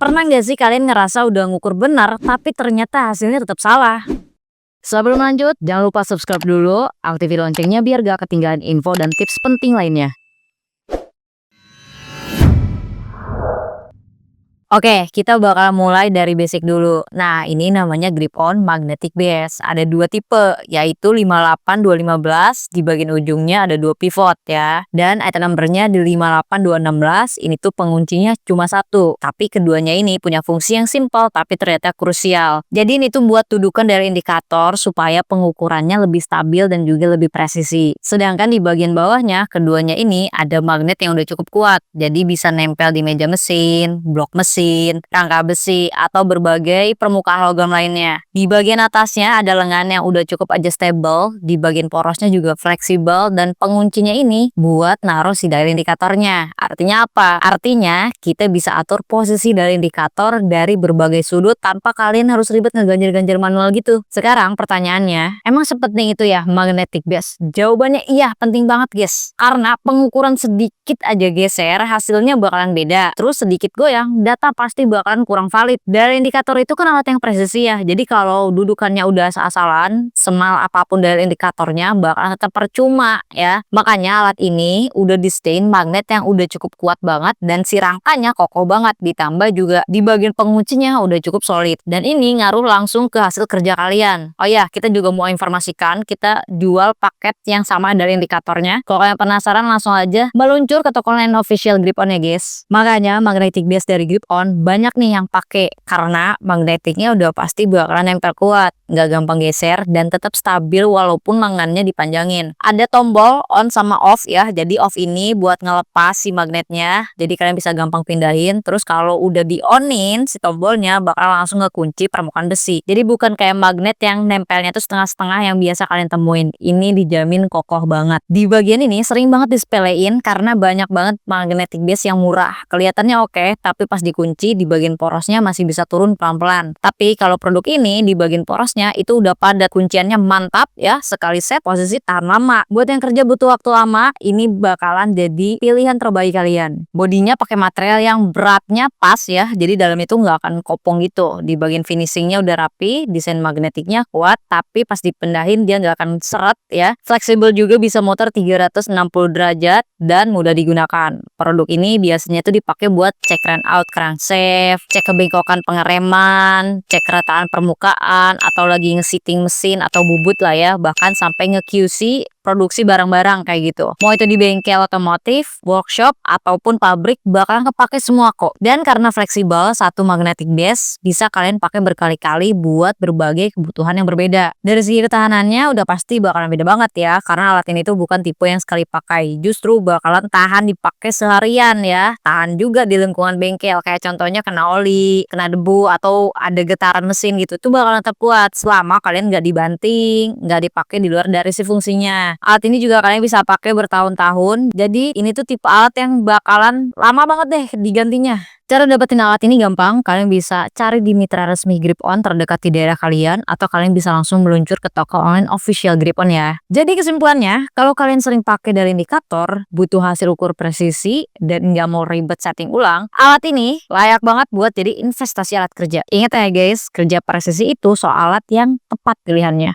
Pernah nggak sih kalian ngerasa udah ngukur benar, tapi ternyata hasilnya tetap salah? Sebelum lanjut, jangan lupa subscribe dulu, aktifin loncengnya biar gak ketinggalan info dan tips penting lainnya. Oke, kita bakal mulai dari basic dulu. Nah, ini namanya grip on magnetic base. Ada dua tipe, yaitu 58215. Di bagian ujungnya ada dua pivot ya. Dan item numbernya di 58216. Ini tuh penguncinya cuma satu. Tapi keduanya ini punya fungsi yang simpel tapi ternyata krusial. Jadi ini tuh buat dudukan dari indikator supaya pengukurannya lebih stabil dan juga lebih presisi. Sedangkan di bagian bawahnya, keduanya ini ada magnet yang udah cukup kuat. Jadi bisa nempel di meja mesin, blok mesin, rangka besi, atau berbagai permukaan logam lainnya. Di bagian atasnya ada lengan yang udah cukup adjustable, di bagian porosnya juga fleksibel, dan penguncinya ini buat naruh si dial indikatornya. Artinya apa? Artinya kita bisa atur posisi dial indikator dari berbagai sudut tanpa kalian harus ribet ngeganjel-ganjel manual gitu. Sekarang pertanyaannya, emang sepenting itu ya magnetic base? Jawabannya iya, penting banget guys. Karena pengukuran sedikit aja geser, hasilnya bakalan beda. Terus sedikit goyang, data pasti bakalan kurang valid. Dari indikator itu kan alat yang presisi ya. Jadi kalau dudukannya udah asal-asalan, semal apapun dari indikatornya bakalan tetap percuma ya. Makanya alat ini udah di stain magnet yang udah cukup kuat banget dan si rangkanya kokoh banget. Ditambah juga di bagian penguncinya udah cukup solid. Dan ini ngaruh langsung ke hasil kerja kalian. Oh ya, kita juga mau informasikan kita jual paket yang sama dari indikatornya. Kalau kalian penasaran langsung aja meluncur ke toko online official grip on ya guys. Makanya magnetic base dari grip on banyak nih yang pakai karena magnetiknya udah pasti bakalan nempel kuat, nggak gampang geser dan tetap stabil walaupun lengannya dipanjangin. Ada tombol on sama off ya, jadi off ini buat ngelepas si magnetnya, jadi kalian bisa gampang pindahin. Terus kalau udah di onin si tombolnya bakal langsung ngekunci permukaan besi. Jadi bukan kayak magnet yang nempelnya tuh setengah-setengah yang biasa kalian temuin. Ini dijamin kokoh banget. Di bagian ini sering banget disepelein karena banyak banget magnetic base yang murah. Kelihatannya oke, tapi pas dikunci di bagian porosnya masih bisa turun pelan-pelan. Tapi kalau produk ini di bagian porosnya itu udah padat, kunciannya mantap ya, sekali set posisi tahan lama. Buat yang kerja butuh waktu lama, ini bakalan jadi pilihan terbaik kalian. Bodinya pakai material yang beratnya pas ya, jadi dalam itu nggak akan kopong gitu. Di bagian finishingnya udah rapi, desain magnetiknya kuat, tapi pas dipendahin dia nggak akan seret ya. Fleksibel juga, bisa muter 360 derajat dan mudah digunakan. Produk ini biasanya tuh dipakai buat cek run out crankshaft, cek kebengkokan pengereman, cek kerataan permukaan, atau lagi nge-seating mesin atau bubut lah ya, bahkan sampai nge-QC produksi barang-barang kayak gitu. Mau itu di bengkel otomotif, workshop, ataupun pabrik bakalan kepake semua kok. Dan karena fleksibel, satu magnetic base bisa kalian pakai berkali-kali buat berbagai kebutuhan yang berbeda. Dari segi ketahanannya udah pasti bakalan beda banget ya, karena alat ini tuh bukan tipe yang sekali pakai, justru bakalan tahan dipakai seharian ya. Tahan juga di lingkungan bengkel, kayak contohnya kena oli, kena debu, atau ada getaran mesin gitu, tuh bakalan tetap kuat selama kalian nggak dibanting, nggak dipakai di luar dari si fungsinya. Alat ini juga kalian bisa pakai bertahun-tahun, jadi ini tuh tipe alat yang bakalan lama banget deh digantinya. Cara dapetin alat ini gampang, kalian bisa cari di mitra resmi Grip On terdekat di daerah kalian, atau kalian bisa langsung meluncur ke toko online official Grip On ya. Jadi kesimpulannya, kalau kalian sering pakai dari indikator, butuh hasil ukur presisi, dan nggak mau ribet setting ulang, alat ini layak banget buat jadi investasi alat kerja. Ingat ya guys, kerja presisi itu soal alat yang tepat pilihannya.